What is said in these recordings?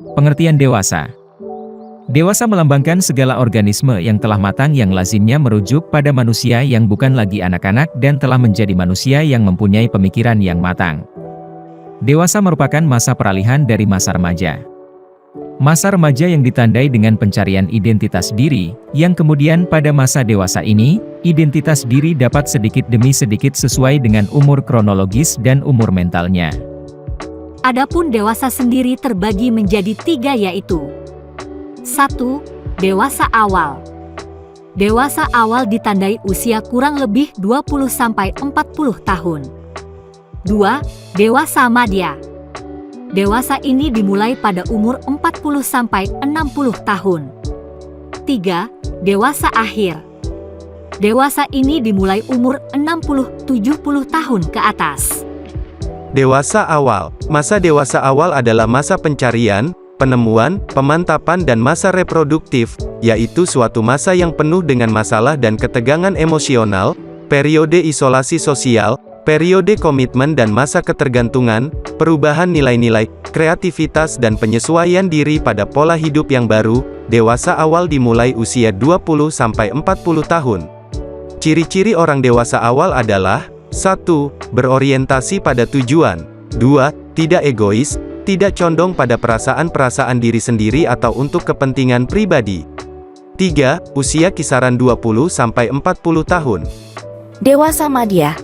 Pengertian dewasa. Dewasa melambangkan segala organisme yang telah matang yang lazimnya merujuk pada manusia yang bukan lagi anak-anak dan telah menjadi manusia yang mempunyai pemikiran yang matang. Dewasa merupakan masa peralihan dari masa remaja. Masa remaja yang ditandai dengan pencarian identitas diri, yang kemudian pada masa dewasa ini, identitas diri dapat sedikit demi sedikit sesuai dengan umur kronologis dan umur mentalnya. Adapun dewasa sendiri terbagi menjadi 3 yaitu 1. Dewasa awal. Dewasa awal ditandai usia kurang lebih 20-40 tahun. 2. Dewasa madya. Dewasa ini dimulai pada umur 40-60 tahun. 3. Dewasa akhir. Dewasa ini dimulai umur 60-70 tahun ke atas. Dewasa awal. Masa dewasa awal adalah masa pencarian, penemuan, pemantapan dan masa reproduktif, yaitu suatu masa yang penuh dengan masalah dan ketegangan emosional, periode isolasi sosial, periode komitmen dan masa ketergantungan, perubahan nilai-nilai, kreativitas dan penyesuaian diri pada pola hidup yang baru. Dewasa awal dimulai usia 20-40 tahun. Ciri-ciri orang dewasa awal adalah 1. Berorientasi pada tujuan. 2. Tidak egois, tidak condong pada perasaan-perasaan diri sendiri atau untuk kepentingan pribadi. 3. Usia kisaran 20-40 tahun. Dewasa madya.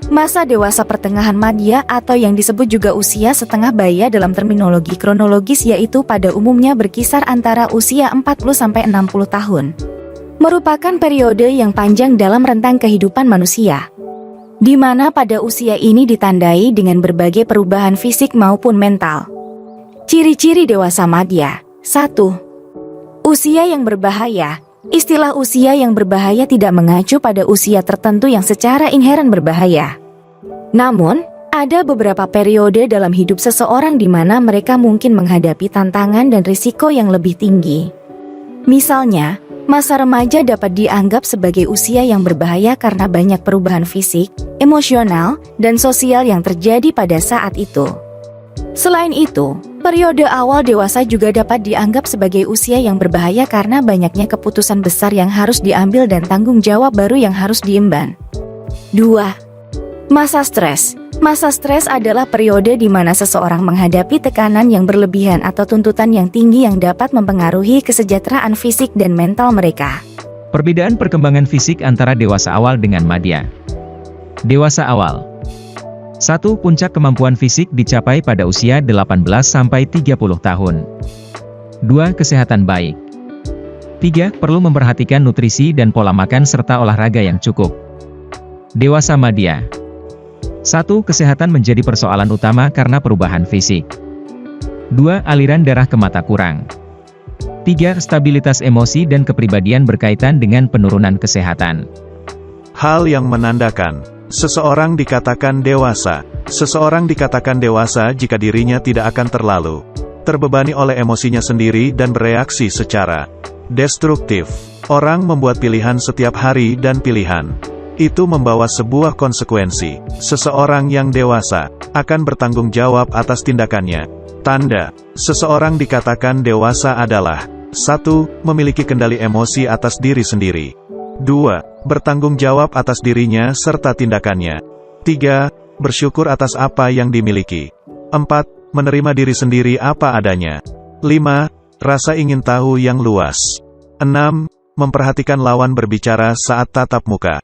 Masa dewasa pertengahan madya atau yang disebut juga usia setengah baya dalam terminologi kronologis yaitu pada umumnya berkisar antara usia 40-60 tahun. Merupakan periode yang panjang dalam rentang kehidupan manusia, di mana pada usia ini ditandai dengan berbagai perubahan fisik maupun mental. Ciri-ciri dewasa madya. 1. Usia yang berbahaya. Istilah usia yang berbahaya tidak mengacu pada usia tertentu yang secara inheren berbahaya. Namun, ada beberapa periode dalam hidup seseorang di mana mereka mungkin menghadapi tantangan dan risiko yang lebih tinggi. Misalnya, masa remaja dapat dianggap sebagai usia yang berbahaya karena banyak perubahan fisik, emosional, dan sosial yang terjadi pada saat itu. Selain itu, periode awal dewasa juga dapat dianggap sebagai usia yang berbahaya karena banyaknya keputusan besar yang harus diambil dan tanggung jawab baru yang harus diemban. 2. Masa stres. Masa stres adalah periode di mana seseorang menghadapi tekanan yang berlebihan atau tuntutan yang tinggi yang dapat mempengaruhi kesejahteraan fisik dan mental mereka. Perbedaan perkembangan fisik antara dewasa awal dengan madya. Dewasa awal. 1. Puncak kemampuan fisik dicapai pada usia 18-30 tahun. 2. Kesehatan baik. 3. Perlu memperhatikan nutrisi dan pola makan serta olahraga yang cukup. Dewasa madya. 1. Kesehatan menjadi persoalan utama karena perubahan fisik. 2. Aliran darah ke mata kurang. 3. Stabilitas emosi dan kepribadian berkaitan dengan penurunan kesehatan. Hal yang menandakan seseorang dikatakan dewasa. Seseorang dikatakan dewasa jika dirinya tidak akan terlalu terbebani oleh emosinya sendiri dan bereaksi secara destruktif. Orang membuat pilihan setiap hari dan pilihan itu membawa sebuah konsekuensi. Seseorang yang dewasa akan bertanggung jawab atas tindakannya. Tanda seseorang dikatakan dewasa adalah 1. Memiliki kendali emosi atas diri sendiri. 2. Bertanggung jawab atas dirinya serta tindakannya. 3. Bersyukur atas apa yang dimiliki. 4. Menerima diri sendiri apa adanya. 5. Rasa ingin tahu yang luas. 6. Memperhatikan lawan berbicara saat tatap muka.